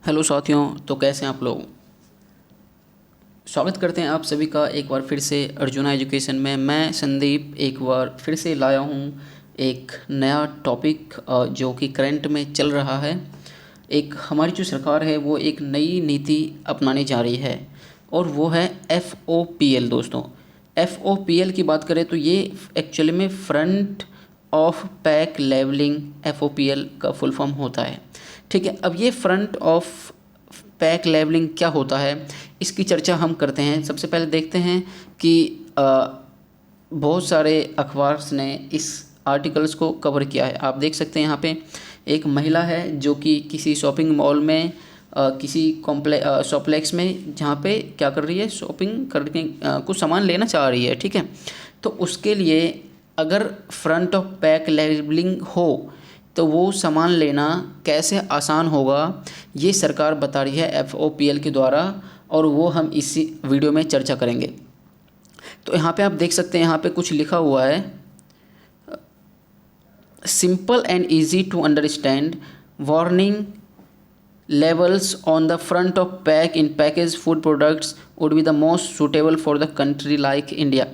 Hello साथियों, तो कैसे हैं आप लोग। स्वागत करते हैं आप सभी का एक बार फिर से अर्जुना एजुकेशन में। मैं संदीप एक बार फिर से लाया हूँ एक नया टॉपिक जो कि करंट में चल रहा है। एक हमारी जो सरकार है वो एक नई नीति अपनाने जा रही है और वो है FOPL। दोस्तों, FOPL की बात करें तो ये एक्चुअली में front of pack labelling FOPL का फुल फॉर्म होता है। ठीक है, अब ये फ्रंट ऑफ पैक लेवलिंग क्या होता है, इसकी चर्चा हम करते हैं। सबसे पहले देखते हैं कि बहुत सारे अखबार ने इस आर्टिकल्स को कवर किया है। आप देख सकते हैं यहाँ पे एक महिला है जो कि किसी शॉपिंग मॉल में किसी शॉप्लेक्स में जहाँ पे क्या कर रही है, शॉपिंग करके कुछ सामान लेना चाह रही है। ठीक है, तो उसके लिए अगर फ्रंट ऑफ पैक लेबलिंग हो तो वो सामान लेना कैसे आसान होगा, ये सरकार बता रही है FOPL के द्वारा, और वो हम इसी वीडियो में चर्चा करेंगे। तो यहाँ पे आप देख सकते हैं, यहाँ पे कुछ लिखा हुआ है, simple and easy to understand warning labels on the front of pack in package food products would be the most suitable for the country like India.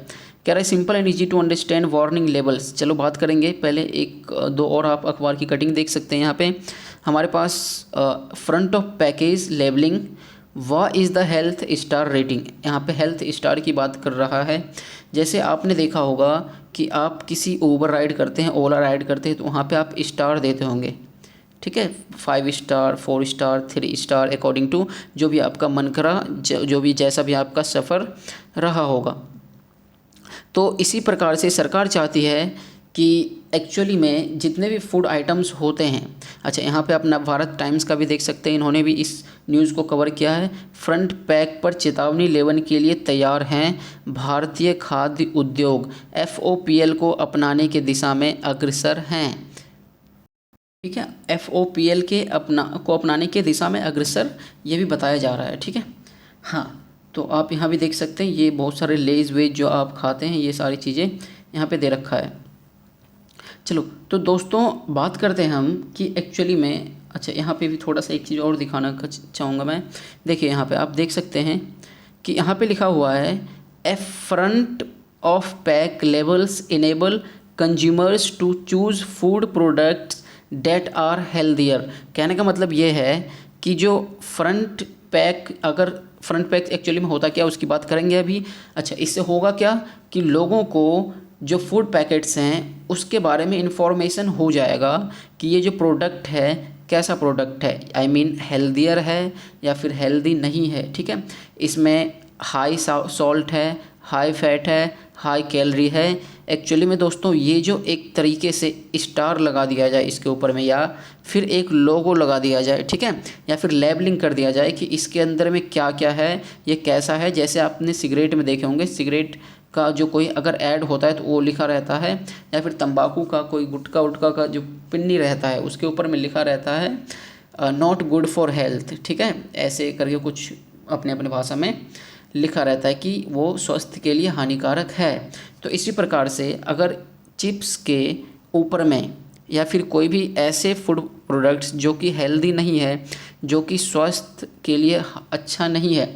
कह रहा है simple and easy to understand warning labels. चलो बात करेंगे, पहले एक दो और आप अखबार की कटिंग देख सकते हैं। यहाँ पे हमारे पास front of package labelling, what is the health star rating. यहाँ पे हेल्थ स्टार की बात कर रहा है। जैसे आपने देखा होगा कि आप किसी ऊबर राइड करते हैं, ओला राइड करते हैं, तो वहाँ पे आप स्टार देते होंगे। ठीक है, 5 star, 4 star, 3 star, according to जो भी आपका मन करा, जो भी जैसा भी आपका सफ़र रहा होगा। तो इसी प्रकार से सरकार चाहती है कि एक्चुअली में जितने भी फूड आइटम्स होते हैं, अच्छा यहाँ पे आप नवभारत टाइम्स का भी देख सकते हैं, इन्होंने भी इस न्यूज़ को कवर किया है। फ्रंट पैक पर चेतावनी लेवन के लिए तैयार हैं भारतीय खाद्य उद्योग, FOPL को अपनाने की दिशा में अग्रसर हैं। ठीक है, FOPL के अपनाने की दिशा में अग्रसर, ये भी बताया जा रहा है। ठीक है, हाँ, तो आप यहाँ भी देख सकते हैं, ये बहुत सारे लेज वेज जो आप खाते हैं, ये सारी चीज़ें यहाँ पे दे रखा है। चलो तो दोस्तों बात करते हैं हम कि एक्चुअली में, अच्छा यहाँ पे भी थोड़ा सा एक चीज़ और दिखाना चाहूँगा मैं। देखिए यहाँ पे आप देख सकते हैं कि यहाँ पे लिखा हुआ है front of pack labels enable consumers to choose food products that are healthier. कहने का मतलब ये है कि जो फ्रंट पैक, अगर फ्रंट पैक एक्चुअली में होता क्या, उसकी बात करेंगे अभी। अच्छा, इससे होगा क्या कि लोगों को जो फूड पैकेट्स हैं उसके बारे में इंफॉर्मेशन हो जाएगा कि ये जो प्रोडक्ट है कैसा प्रोडक्ट है, आई मीन हेल्दियर है या फिर हेल्दी नहीं है। ठीक है, इसमें हाई सॉल्ट है, हाई फैट है, हाई कैलोरी है। एक्चुअली में दोस्तों ये जो एक तरीके से स्टार लगा दिया जाए इसके ऊपर में, या फिर एक लोगो लगा दिया जाए, ठीक है, या फिर लेबलिंग कर दिया जाए कि इसके अंदर में क्या क्या है, ये कैसा है। जैसे आपने सिगरेट में देखे होंगे, सिगरेट का जो कोई अगर ऐड होता है तो वो लिखा रहता है, या फिर तंबाकू का कोई गुटखा उटका का जो पिन्नी रहता है उसके ऊपर में लिखा रहता है नॉट गुड फॉर हेल्थ। ठीक है, ऐसे करके कुछ अपने अपने भाषा में लिखा रहता है कि वो स्वास्थ्य के लिए हानिकारक है। तो इसी प्रकार से अगर चिप्स के ऊपर में या फिर कोई भी ऐसे फूड प्रोडक्ट्स जो कि हेल्दी नहीं है, जो कि स्वास्थ्य के लिए अच्छा नहीं है,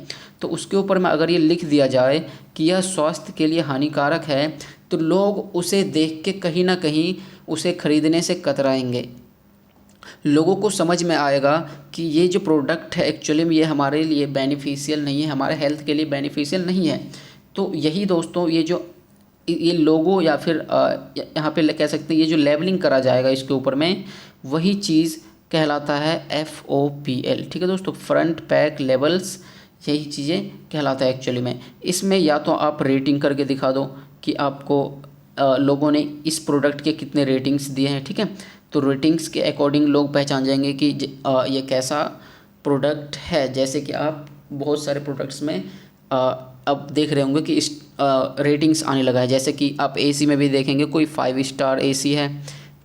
तो उसके ऊपर में अगर ये लिख दिया जाए कि यह स्वास्थ्य के लिए हानिकारक है, तो लोग उसे देख के कहीं ना कहीं उसे खरीदने से कतराएंगे। लोगों को समझ में आएगा कि ये जो प्रोडक्ट है एक्चुअली में ये हमारे लिए बेनिफिशियल नहीं है, हमारे हेल्थ के लिए बेनिफिशियल नहीं है। तो यही दोस्तों ये लोगो या फिर यहाँ पे कह सकते हैं ये जो लेबलिंग करा जाएगा इसके ऊपर में, वही चीज़ कहलाता है FOPL। ठीक है दोस्तों, फ्रंट पैक लेवल्स, यही चीज़ें कहलाता है एक्चुअली में। इसमें या तो आप रेटिंग करके दिखा दो कि आपको लोगों ने इस प्रोडक्ट के कितने रेटिंग्स दिए हैं। ठीक है, तो रेटिंग्स के अकॉर्डिंग लोग पहचान जाएंगे कि ये कैसा प्रोडक्ट है। जैसे कि आप बहुत सारे प्रोडक्ट्स में अब देख रहे होंगे कि इस रेटिंग्स आने लगा है। जैसे कि आप AC में भी देखेंगे, कोई 5 स्टार AC है,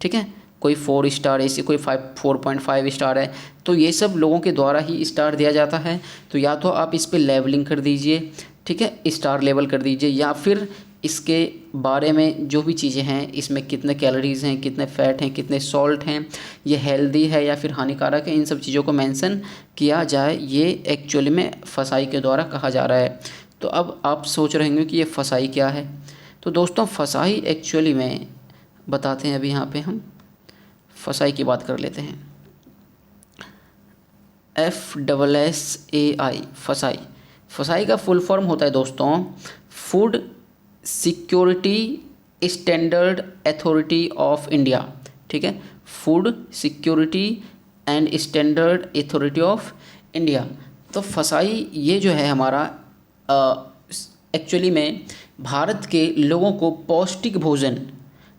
ठीक है, कोई 4 स्टार AC, कोई 4.5 स्टार है। तो ये सब लोगों के द्वारा ही स्टार दिया जाता है। तो या तो आप इस पर लेवलिंग कर दीजिए, ठीक है, स्टार लेवल कर दीजिए, या फिर इसके बारे में जो भी चीज़ें हैं, इसमें कितने कैलोरीज़ हैं, कितने फ़ैट हैं, कितने सॉल्ट हैं, ये हेल्दी है या फिर हानिकारक है, इन सब चीज़ों को मेंशन किया जाए, ये एक्चुअली में फसाई के द्वारा कहा जा रहा है। तो अब आप सोच रहे होंगे कि ये फसाई क्या है। तो दोस्तों फसाई एक्चुअली में बताते हैं। अभी यहाँ पे हम फसाई की बात कर लेते हैं। FSSAI फसाई। फसाई का फुल फॉर्म होता है दोस्तों food security standard authority of India. ठीक है, food security and standard authority of India. तो फसाई ये जो है हमारा एक्चुअली में भारत के लोगों को पौष्टिक भोजन,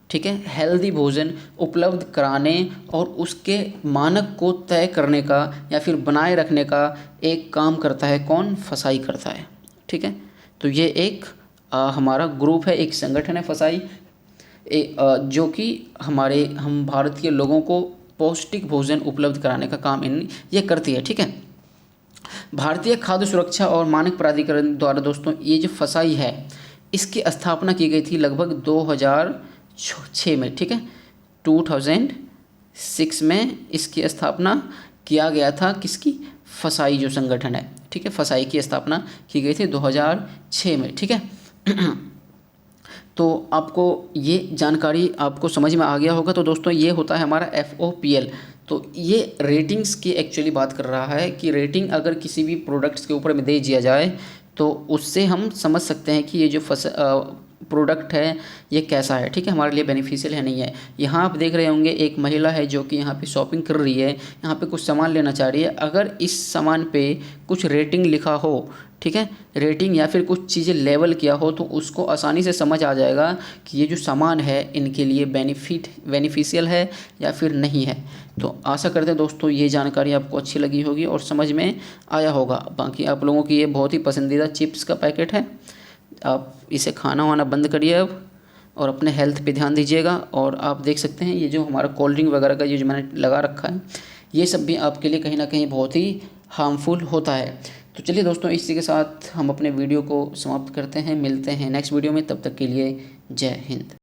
ठीक है, हेल्दी भोजन उपलब्ध कराने और उसके मानक को तय करने का या फिर बनाए रखने का एक काम करता है। कौन? फसाई करता है। ठीक है, तो ये एक हमारा ग्रुप है, एक संगठन है फसाई, जो कि हम भारत के लोगों को पौष्टिक भोजन उपलब्ध कराने का काम ये करती है। ठीक है, भारतीय खाद्य सुरक्षा और मानक प्राधिकरण द्वारा दोस्तों ये जो फसाई है इसकी स्थापना की गई थी लगभग 2006 में। ठीक है, 2006 में इसकी स्थापना किया गया था। किसकी? फसाई जो संगठन है। ठीक है, फसाई की स्थापना की गई थी 2006 में। ठीक है, तो आपको ये जानकारी आपको समझ में आ गया होगा। तो दोस्तों ये होता है हमारा FOPL। तो ये रेटिंग्स की एक्चुअली बात कर रहा है कि रेटिंग अगर किसी भी प्रोडक्ट्स के ऊपर में दे दिया जाए तो उससे हम समझ सकते हैं कि ये जो प्रोडक्ट है ये कैसा है। ठीक है, हमारे लिए बेनिफिशियल है नहीं है। यहाँ आप देख रहे होंगे एक महिला है जो कि यहाँ पे शॉपिंग कर रही है, यहाँ पे कुछ सामान लेना चाह रही है। अगर इस सामान पे कुछ रेटिंग लिखा हो, ठीक है, रेटिंग या फिर कुछ चीज़ें लेवल किया हो, तो उसको आसानी से समझ आ जाएगा कि ये जो सामान है इनके लिए बेनिफिशियल है या फिर नहीं है। तो आशा करते हैं दोस्तों ये जानकारी आपको अच्छी लगी होगी और समझ में आया होगा। बाकी आप लोगों की ये बहुत ही पसंदीदा चिप्स का पैकेट है, आप इसे खाना वाना बंद करिए अब और अपने हेल्थ पे ध्यान दीजिएगा। और आप देख सकते हैं ये जो हमारा कोल्ड ड्रिंक वगैरह का ये जो मैंने लगा रखा है ये सब भी आपके लिए कहीं ना कहीं बहुत ही हार्मफुल होता है। तो चलिए दोस्तों इसी के साथ हम अपने वीडियो को समाप्त करते हैं, मिलते हैं नेक्स्ट वीडियो में, तब तक के लिए जय हिंद।